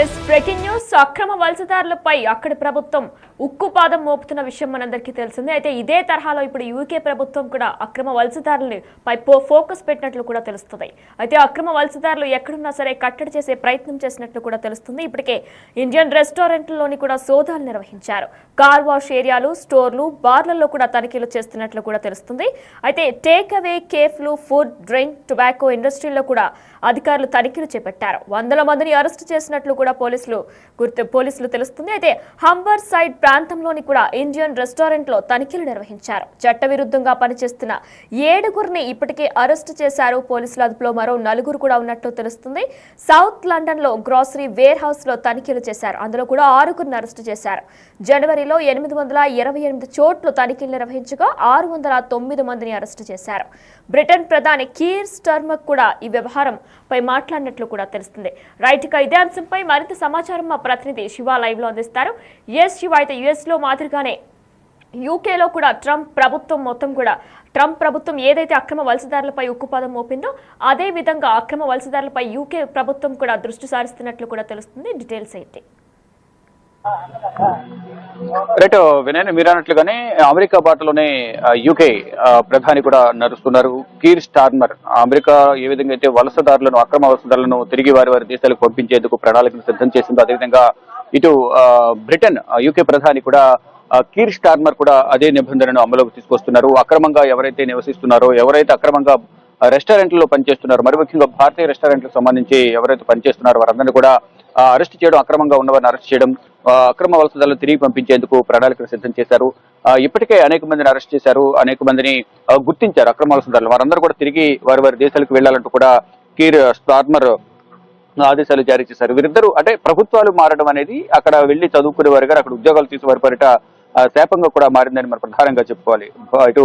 Yes breaking news అక్రమ వలసదారులపై అక్కడి ప్రభుత్వం ఉక్కుపాదం మోపుతున్న విషయం మనందరికీ తెలిసిందే. అయితే ఇదే తరహాలో ఇప్పుడు యూకే ప్రభుత్వం కూడా అక్రమ వలసదారులపై ఫోకస్ పెట్టినట్లు కూడా తెలుస్తుంది. అయితే అక్రమ వలసదారులు ఎక్కడున్నా సరే కట్టడి చేసే ప్రయత్నం చేసినట్లు కూడా తెలుస్తుంది. ఇప్పటికే ఇండియన్ రెస్టారెంట్లలోని కూడా సోదాలు నిర్వహించారు. కార్ వాష్ ఏరియాలు, స్టోర్లు, బార్లలో కూడా తనిఖీలు చేస్తున్నట్లు కూడా తెలుస్తుంది. అయితే టేక్ అవే, కేఫ్లు, ఫుడ్, డ్రింక్, టొబాకో ఇండస్ట్రీల్లో కూడా అధికారులు తనిఖీలు చేపట్టారు. వందల మందిని అరెస్టు చేసినట్లు కూడా పోలీసులు తెలుస్తుంది. అయితే హంబర్ సైడ్ ప్రాంతంలోని కూడా ఇండియన్ రెస్టారెంట్ లో తనిఖీలు నిర్వహించారు. చట్టవిరుద్ధంగా పనిచేస్తున్న 7గురిని ఇప్పటికే అరెస్టు చేశారు. పోలీసుల అదుపులో మరో 4 కూడా ఉన్నట్లు తెలుస్తుంది. సౌత్ లండన్ లో గ్రోసరీ వేర్ హౌస్ లో తనిఖీలు చేశారు. అందులో కూడా 6గురిని అరెస్టు చేశారు. జనవరిలో 828 చోట్ల తనిఖీలు నిర్వహించగా 609 మందిని అరెస్టు చేశారు. బ్రిటన్ ప్రధాని కీర్ స్టార్మర్ కూడా ఈ వ్యవహారం పై మాట్లాడినట్లు కూడా తెలుస్తుంది. రైట్ గా ఇదే అంశంపై మరింత సమాచారం మా ప్రతినిధి శివ లైవ్ లో అందిస్తారు. ఎస్ శివ, అయితే యుఎస్ లో మాదిరిగానే యూకేలో కూడా ట్రంప్ ప్రభుత్వం ఏదైతే అక్రమ వలసదారులపై ఉక్కుపాదం మోపిందో అదే విధంగా అక్రమ వలసదారులపై యూకే ప్రభుత్వం కూడా దృష్టి సారిస్తున్నట్లు కూడా తెలుస్తుంది. డీటెయిల్స్ ఏంటి? రైట్ వినయ్, మీరు అన్నట్లుగానే అమెరికా బాటలోనే యూకే ప్రధాని కూడా నడుస్తున్నారు. కీర్ స్టార్మర్ అమెరికా ఏ విధంగా అయితే అక్రమ వలసదారులను తిరిగి వారి దేశాలకు పంపించేందుకు ప్రణాళికను సిద్ధం చేసిందో, అదేవిధంగా ఇటు బ్రిటన్ యూకే ప్రధాని కూడా కీర్ స్టార్మర్ కూడా అదే నిబంధనను అమలులోకి తీసుకొస్తున్నారు. అక్రమంగా ఎవరైతే నివసిస్తున్నారో, ఎవరైతే అక్రమంగా రెస్టారెంట్లలో పనిచేస్తున్నారు, మరి ముఖ్యంగా భారతీయ రెస్టారెంట్లకు సంబంధించి ఎవరైతే పనిచేస్తున్నారో వారందరినీ కూడా అరెస్ట్ చేయడం, అక్రమంగా ఉన్నవారిని అరెస్ట్ చేయడం, అక్రమ వలసదారులను తిరిగి పంపించేందుకు ప్రణాళికలు సిద్ధం చేశారు. ఇప్పటికే అనేక మందిని అరెస్ట్ చేశారు, అనేక మందిని గుర్తించారు అక్రమ వలసదారులు. వారందరూ కూడా తిరిగి వారి దేశాలకు వెళ్లాలంటూ కూడా కీర్ స్టార్మర్ ఆదేశాలు జారీ చేశారు. వీరిద్దరూ అంటే ప్రభుత్వాలు మారడం అనేది అక్కడ వెళ్లి చదువుకునే వారు గారు అక్కడ ఉద్యోగాలు తీసే వారి పరిట శాపంగా కూడా మారిందని మనం ప్రధానంగా చెప్పుకోవాలి. ఇటు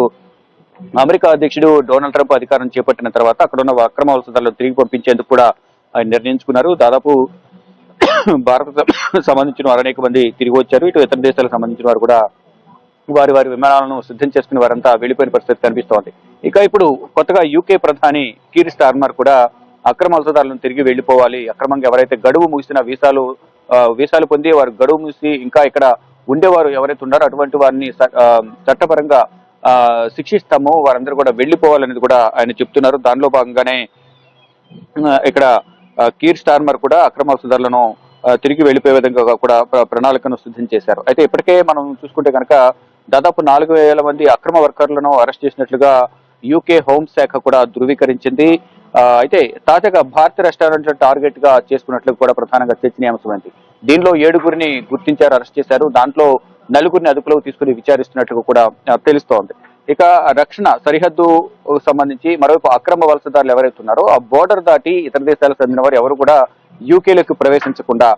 అమెరికా అధ్యక్షుడు డొనాల్డ్ ట్రంప్ అధికారం చేపట్టిన తర్వాత అక్కడ ఉన్న అక్రమ వలసదారులను తిరిగి పంపించేందుకు కూడా ఆయన నిర్ణయించుకున్నారు. దాదాపు భారత్ సంబంధించిన వారు అనేక మంది తిరిగి వచ్చారు. ఇటు ఇతర దేశాలకు సంబంధించిన వారు కూడా వారి విమానాలను సిద్ధం చేసుకుని వారంతా వెళ్లిపోయిన పరిస్థితి కనిపిస్తోంది. ఇక ఇప్పుడు కొత్తగా యూకే ప్రధాని కీర్ స్టార్మర్ కూడా అక్రమ వలసదారులను తిరిగి వెళ్లిపోవాలి, అక్రమంగా ఎవరైతే గడువు ముగిసిన వీసాలు పొంది వారు గడువు ముగిసి ఇంకా ఇక్కడ ఉండేవారు ఎవరైతే ఉన్నారో అటువంటి వారిని చట్టపరంగా శిక్షిస్తామో వారందరూ కూడా వెళ్లిపోవాలనేది కూడా ఆయన చెప్తున్నారు. దానిలో భాగంగానే ఇక్కడ కీర్ స్టార్మర్ కూడా అక్రమ వలసదారులను తిరిగి వెళ్లిపోయే విధంగా కూడా ప్రణాళికను సిద్ధం చేశారు. అయితే ఇప్పటికే మనం చూసుకుంటే కనుక దాదాపు 4000 మంది అక్రమ వర్కర్లను అరెస్ట్ చేసినట్లుగా యూకే హోంశాఖ కూడా ధృవీకరించింది. అయితే తాజాగా భారతీయ రెస్టారెంట్ల టార్గెట్ గా చేసుకున్నట్లు కూడా ప్రధానంగా చర్చనీయాంశమైంది. దీనిలో 7గురిని గుర్తించారు, అరెస్ట్ చేశారు. దాంట్లో 4గురిని అదుపులోకి తీసుకుని విచారిస్తున్నట్లు కూడా తెలుస్తోంది. ఇక రక్షణ సరిహద్దు సంబంధించి మరోవైపు అక్రమ వలసదారులు ఎవరైతే ఉన్నారో ఆ బోర్డర్ దాటి ఇతర దేశాలకు చెందిన వారు ఎవరు కూడా యూకేలోకి ప్రవేశించకుండా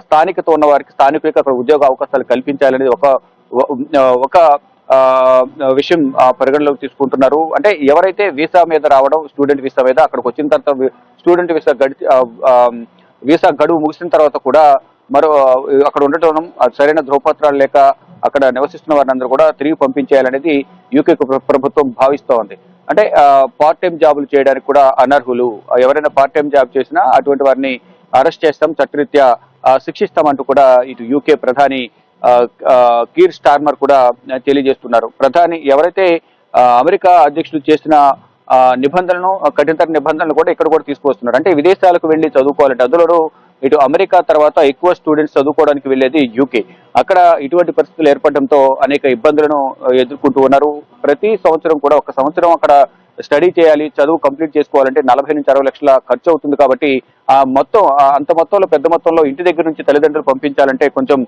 స్థానికత ఉన్న వారికి స్థానికులకు అక్కడ ఉద్యోగ అవకాశాలు కల్పించాలనేది ఒక విషయం పరిగణలోకి తీసుకుంటున్నారు. అంటే ఎవరైతే వీసా మీద రావడం, స్టూడెంట్ వీసా మీద అక్కడికి వచ్చిన తర్వాత స్టూడెంట్ వీసా గడువు ముగిసిన తర్వాత కూడా అక్కడ ఉండటం సరైన ధ్రువపత్రాలు లేక అక్కడ నివసిస్తున్న వారిని అందరూ కూడా తిరిగి పంపించేయాలనేది యూకే ప్రభుత్వం భావిస్తోంది. అంటే పార్ట్ టైం జాబులు చేయడానికి కూడా అనర్హులు, ఎవరైనా పార్ట్ టైం జాబ్ చేసినా అటువంటి వారిని అరెస్ట్ చేస్తాం, చట్టరీత్యా శిక్షిస్తామంటూ కూడా ఇటు యూకే ప్రధాని కీర్ స్టార్మర్ కూడా తెలియజేస్తున్నారు. ప్రధాని ఎవరైతే అమెరికా అధ్యక్షుడు చేసిన కఠినతర నిబంధనలు కూడా ఇక్కడ కూడా తీసుకొస్తున్నారు. అంటే విదేశాలకు వెళ్లి చదువుకోవాలంటే అందులోనూ ఇటు అమెరికా తర్వాత ఎక్కువ స్టూడెంట్స్ చదువుకోవడానికి వెళ్లేది యూకే. అక్కడ ఇటువంటి పరిస్థితులు ఏర్పడడంతో అనేక ఇబ్బందులను ఎదుర్కొంటూ ఉన్నారు. ప్రతి సంవత్సరం కూడా ఒక సంవత్సరం అక్కడ స్టడీ చేయాలి, చదువు కంప్లీట్ చేసుకోవాలంటే 40 నుంచి 60 లక్షల ఖర్చు అవుతుంది. కాబట్టి అంత మొత్తంలో పెద్ద మొత్తంలో ఇంటి దగ్గర నుంచి తల్లిదండ్రులు పంపించాలంటే కొంచెం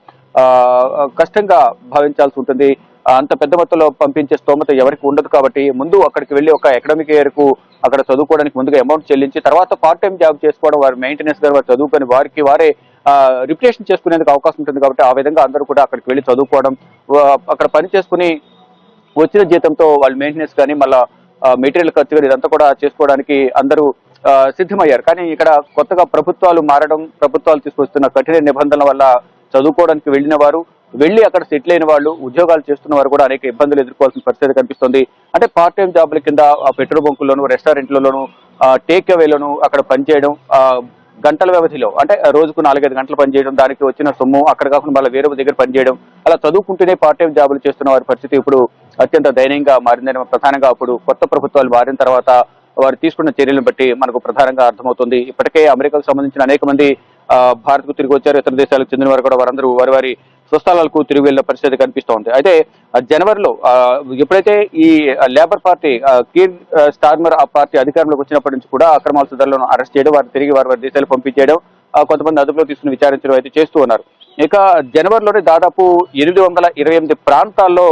కష్టంగా భావించాల్సి ఉంటుంది. అంత పెద్ద మొత్తంలో పంపించే స్తోమత ఎవరికి ఉండదు. కాబట్టి ముందు అక్కడికి వెళ్లి ఒక అకాడమిక్ ఇయర్ కు అక్కడ చదువుకోవడానికి ముందుగా అమౌంట్ చెల్లించి తర్వాత పార్ట్ టైం జాబ్ చేసుకోవడం, వారి మెయింటెనెన్స్ గారు వారు చదువుకొని వారే రిప్లేషన్ చేసుకునేందుకు అవకాశం ఉంటుంది. కాబట్టి ఆ విధంగా అందరూ కూడా అక్కడికి వెళ్లి చదువుకోవడం, అక్కడ పని చేసుకుని వచ్చిన జీతంతో వాళ్ళ మెయింటెనెన్స్ కానీ మళ్ళా మెటీరియల్ ఖర్చు కానీ ఇదంతా కూడా చేసుకోవడానికి అందరూ సిద్ధమయ్యారు. కానీ ఇక్కడ కొత్తగా ప్రభుత్వాలు మారడం, ప్రభుత్వాలు తీసుకొస్తున్న కఠిన నిబంధనల వల్ల చదువుకోవడానికి వెళ్లిన వారు, వెళ్లి అక్కడ సెటిల్ అయిన వాళ్ళు, ఉద్యోగాలు చేస్తున్న వారు కూడా అనేక ఇబ్బందులు ఎదుర్కోవాల్సిన పరిస్థితి కనిపిస్తుంది. అంటే పార్ట్ టైం జాబ్ల కింద పెట్రోల్ బంకుల్లోను, రెస్టారెంట్లలోను, టేక్ అవేలోను అక్కడ పనిచేయడం, గంటల వ్యవధిలో అంటే రోజుకు 4-5 గంటలు పనిచేయడం, దానికి వచ్చిన సొమ్ము అక్కడ కాకుండా మళ్ళీ వేరే దగ్గర పనిచేయడం, అలా చదువుకుంటూనే పార్ట్ టైం జాబులు చేస్తున్న వారి పరిస్థితి ఇప్పుడు అత్యంత దయనీయంగా మారిందని ప్రధానంగా అప్పుడు కొత్త ప్రభుత్వాలు మారిన తర్వాత వారు తీసుకున్న చర్యలను బట్టి మనకు ప్రధానంగా అర్థమవుతుంది. ఇప్పటికే అమెరికాకు సంబంధించిన అనేక మంది భారత్కు తిరిగి వచ్చారు. ఇతర దేశాలకు చెందిన వారు కూడా వారందరూ వారి స్వస్థలాలకు తిరిగి వెళ్లిన పరిస్థితి కనిపిస్తూ ఉంది. అయితే జనవరిలో ఎప్పుడైతే ఈ లేబర్ పార్టీ కీర్ స్టార్మర్ ఆ పార్టీ అధికారంలోకి వచ్చినప్పటి నుంచి కూడా అక్రమ వలసదారులను అరెస్ట్ చేయడం, వారు తిరిగి వారి దేశాలు పంపించేయడం, కొంతమంది అదుపులో తీసుకుని విచారించడం అయితే చేస్తూ ఉన్నారు. ఇక జనవరిలోనే దాదాపు 828 ప్రాంతాల్లో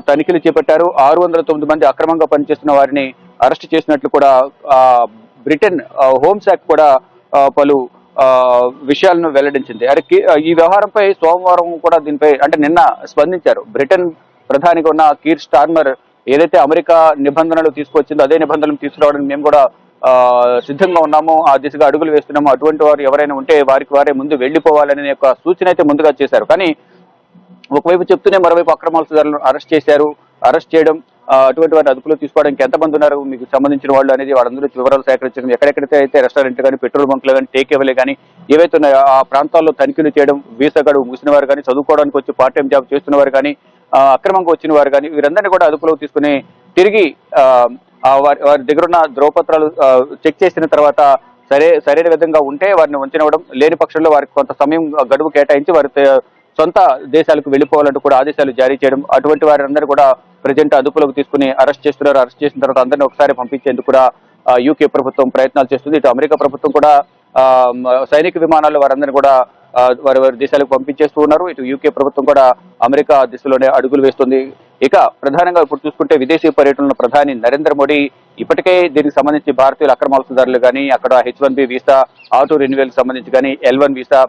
తనిఖీలు చేపట్టారు. 609 మంది అక్రమంగా పనిచేస్తున్న వారిని అరెస్ట్ చేసినట్లు కూడా బ్రిటన్ హోంశాఖ కూడా పలు విషయాలను వెల్లడించింది. ఈ వ్యవహారంపై సోమవారం కూడా దీనిపై అంటే నిన్న స్పందించారు. బ్రిటన్ ప్రధానిగా ఉన్న కీర్ స్టార్మర్ ఏదైతే అమెరికా నిబంధనలు తీసుకొచ్చిందో అదే నిబంధనలు తీసుకురావడానికి మేము కూడా సిద్ధంగా ఉన్నాము, ఆ దిశగా అడుగులు వేస్తున్నాము, అటువంటి వారు ఎవరైనా ఉంటే వారికి వారే ముందు వెళ్లిపోవాలనే ఒక సూచన అయితే ముందుగా చేశారు. కానీ ఒకవైపు చెప్తూనే మరోవైపు అక్రమ వలసదారులను అరెస్ట్ చేయడం, అటువంటి వారిని అదుపులో తీసుకోవడానికి ఎంతమంది ఉన్నారు మీకు సంబంధించిన వాళ్ళు అనేది వాళ్ళందరూ వివరాలు సేకరించడం, ఎక్కడెక్కడైతే అయితే రెస్టారెంట్ కానీ, పెట్రోల్ బంకులు కానీ, టేక్ అవేలే కానీ ఏవైతే ఉన్నాయో ఆ ప్రాంతాల్లో తనిఖీలు చేయడం, వీసా గడువు ముగిసిన వారు కానీ, చదువుకోవడానికి వచ్చి పార్ట్ టైం జాబ్ చేస్తున్న వారు కానీ, అక్రమంగా వచ్చిన వారు కానీ వీరందరినీ కూడా అదుపులో తీసుకుని తిరిగి వారి దగ్గర ఉన్న ధ్రువపత్రాలు చెక్ చేసిన తర్వాత సరైన విధంగా ఉంటే వారిని ఉంచనివ్వడం, లేని పక్షంలో వారికి కొంత సమయం గడువు కేటాయించి వారి సొంత దేశాలకు వెళ్లిపోవాలంటూ కూడా ఆదేశాలు జారీ చేయడం, అటువంటి వారందరూ కూడా ప్రజెంట్ అదుపులోకి తీసుకుని అరెస్ట్ చేస్తున్నారు. అరెస్ట్ చేసిన తర్వాత అందరినీ ఒకసారి పంపించేందుకు కూడా యూకే ప్రభుత్వం ప్రయత్నాలు చేస్తుంది. ఇటు అమెరికా ప్రభుత్వం కూడా సైనిక విమానాల్లో వారందరినీ కూడా వారి దేశాలకు పంపించేస్తూ ఉన్నారు. ఇటు యూకే ప్రభుత్వం కూడా అమెరికా దిశలోనే అడుగులు వేస్తుంది. ఇక ప్రధానంగా ఇప్పుడు చూసుకుంటే విదేశీ పర్యటనలో ప్రధాని నరేంద్ర మోడీ ఇప్పటికే దీనికి సంబంధించి భారతీయుల అక్రమ వలసదారులు కానీ, అక్కడ H1B వీసా ఆటో రెన్యువల్ సంబంధించి కానీ, L1 వీసా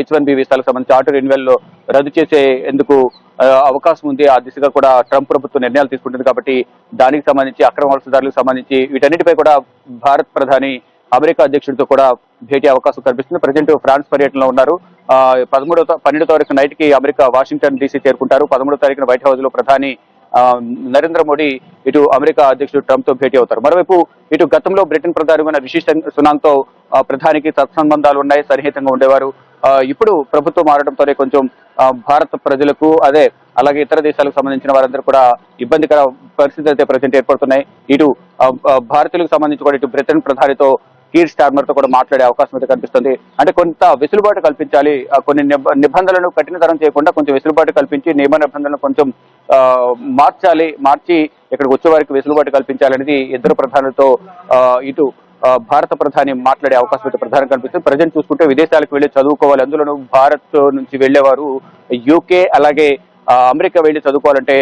H1B వీసాలకు సంబంధించి ఆటో రెన్యువల్ లో రద్దు చేసే ఎందుకు అవకాశం ఉంది. ఆ దిశగా కూడా ట్రంప్ ప్రభుత్వం నిర్ణయాలు తీసుకుంటుంది. కాబట్టి దానికి సంబంధించి అక్రమ వలసదారులకు సంబంధించి వీటన్నిటిపై కూడా భారత్ ప్రధాని అమెరికా అధ్యక్షుడితో కూడా భేటీ అవకాశం కనిపిస్తుంది. ప్రజెంట్ ఫ్రాన్స్ పర్యటనలో ఉన్నారు. 12వ తారీఖు నైట్ కి అమెరికా వాషింగ్టన్ DC చేరుకుంటారు. 13వ తారీఖున వైట్ హౌస్ లో ప్రధాని నరేంద్ర మోడీ ఇటు అమెరికా అధ్యక్షుడు ట్రంప్ తో భేటీ అవుతారు. మరోవైపు ఇటు గతంలో బ్రిటన్ ప్రధాని రిషి సునాక్ తో ప్రధానికి సత్సంబంధాలు ఉన్నాయి, సన్నిహితంగా ఉండేవారు. ఇప్పుడు ప్రభుత్వం మారడంతోనే కొంచెం భారత ప్రజలకు అలాగే ఇతర దేశాలకు సంబంధించిన వారందరూ కూడా ఇబ్బందికర పరిస్థితులు అయితే ప్రజెంట్ ఏర్పడుతున్నాయి. ఇటు భారతీయులకు సంబంధించి కూడా ఇటు బ్రిటన్ ప్రధానితో కీర్ స్టార్మర్ తో కూడా మాట్లాడే అవకాశం అయితే కనిపిస్తుంది. అంటే కొంత వెసులుబాటు కల్పించాలి, కొన్ని నిబంధనలను కఠినతరం చేయకుండా కొంచెం వెసులుబాటు కల్పించి నియమ నిబంధనలను కొంచెం మార్చి ఇక్కడికి వచ్చే వారికి వెసులుబాటు కల్పించాలనేది ఇద్దరు ప్రధానులతో ఇటు భారత ప్రధాని మాట్లాడే అవకాశం అయితే ప్రధానంగా కనిపిస్తుంది. ప్రజెంట్ చూసుకుంటే విదేశాలకు వెళ్లి చదువుకోవాలి, అందులోనూ భారత్ నుంచి వెళ్లేవారు యూకే అలాగే అమెరికా వెళ్లి చదువుకోవాలంటే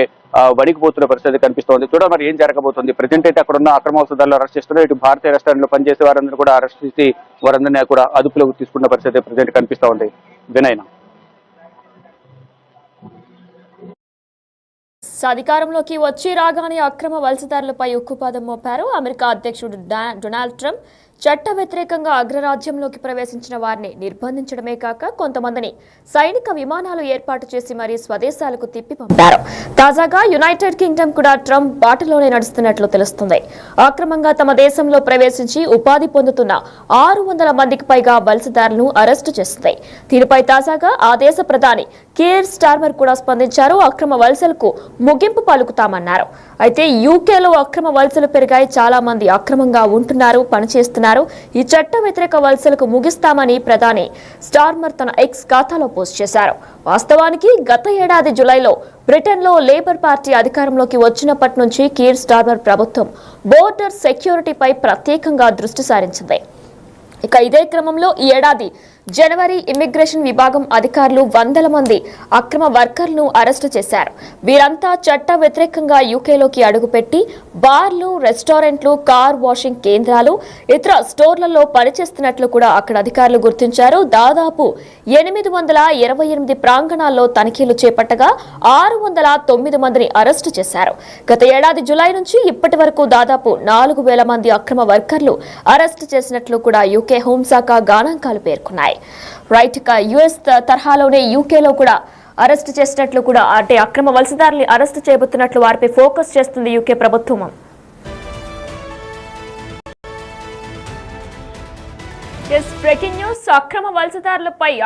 వణికిపోతున్న పరిస్థితి కనిపిస్తోంది. చూడాలి మరి ఏం జరగబోతుంది. ప్రజెంట్ అయితే అక్కడ ఉన్న అక్రమ వలసదారులు అరెస్ట్ చేస్తున్నారు. ఇటు భారతీయ రెస్టారెంట్ లో పనిచేసే వారందరూ కూడా అరెస్ట్ చేసి వారందరినీ కూడా అదుపులోకి తీసుకున్న పరిస్థితి ప్రజెంట్ కనిపిస్తూ ఉంది. వినయన అధికారంలోకి వచ్చి రాగానే అక్రమ వలసదారులపై ఉక్కుపాదం మోపారు అమెరికా అధ్యక్షుడు డొనాల్డ్ ట్రంప్. చట్ట వ్యతిరేకంగా అగ్రరాజ్యంలోకి ప్రవేశించిన వారిని నిర్బంధించడమే కాక కొంతమందిని సైనిక విమానాలు ఏర్పాటు చేసి మరీ స్వదేశాలకు తిప్పి పంపారు. తాజాగా యునైటెడ్ కింగ్డమ్ కూడా ట్రంప్ బాటలోనే నడుస్తున్నట్లు తెలుస్తుంది. అక్రమంగా తమ దేశంలో ప్రవేశించి ఉపాధి పొందుతున్న 600 మందికి పైగా వలసదారులను అరెస్టు చేస్తుంది. దీనిపై తాజాగా ఆ దేశ ప్రధాని కీర్ స్టార్మర్ కూడా స్పందించారు. అక్రమ వలసలకు ముగింపు పలుకుతామన్నారు. అయితే యూకేలో అక్రమ వలసలు పెరిగాయి, చాలా మంది అక్రమంగా ఉంటున్నారు, పనిచేస్తున్నారు. ఈ చట్ట వ్యతిరేక వలసలకు ముగిస్తామని ప్రధాని స్టార్మర్ తన ఎక్స్ ఖాతాలో పోస్ట్ చేశారు. వాస్తవానికి గత ఏడాది జులైలో బ్రిటన్లో లేబర్ పార్టీ అధికారంలోకి వచ్చినప్పటి నుంచి కీర్ స్టార్మర్ ప్రభుత్వం బోర్డర్ సెక్యూరిటీపై ప్రత్యేకంగా దృష్టి సారించింది. ఇక ఇదే క్రమంలో ఈ ఏడాది జనవరి ఇమ్మిగ్రేషన్ విభాగం అధికారులు 100 మంది అక్రమ వర్కర్లను అరెస్టు చేశారు. వీరంతా చట్ట వ్యతిరేకంగా యూకేలోకి అడుగుపెట్టి బార్లు, రెస్టారెంట్లు, కార్ వాషింగ్ కేంద్రాలు, ఇతర స్టోర్లలో పనిచేస్తున్నట్లు కూడా అక్కడ అధికారులు గుర్తించారు. దాదాపు 828 ప్రాంగణాల్లో తనిఖీలు చేపట్టగా 609 మందిని అరెస్టు చేశారు. గత ఏడాది జులై నుంచి ఇప్పటి వరకు దాదాపు 4000 మంది అక్రమ వర్కర్లు అరెస్టు చేసినట్లు కూడా యూకే హోంశాఖ గణాంకాలు పేర్కొన్నాయి. రైట్, ఇక యుఎస్ తరహాలోనే యూకేలో కూడా అరెస్ట్ చేసినట్లు కూడా అంటే అక్రమ వలసదారుల్ని అరెస్ట్ చేయబోతున్నట్లు వారిపై ఫోకస్ చేస్తుంది యూకే ప్రభుత్వం. ఎస్ బ్రేకింగ్ న్యూస్. అక్రమ వలసదారులపై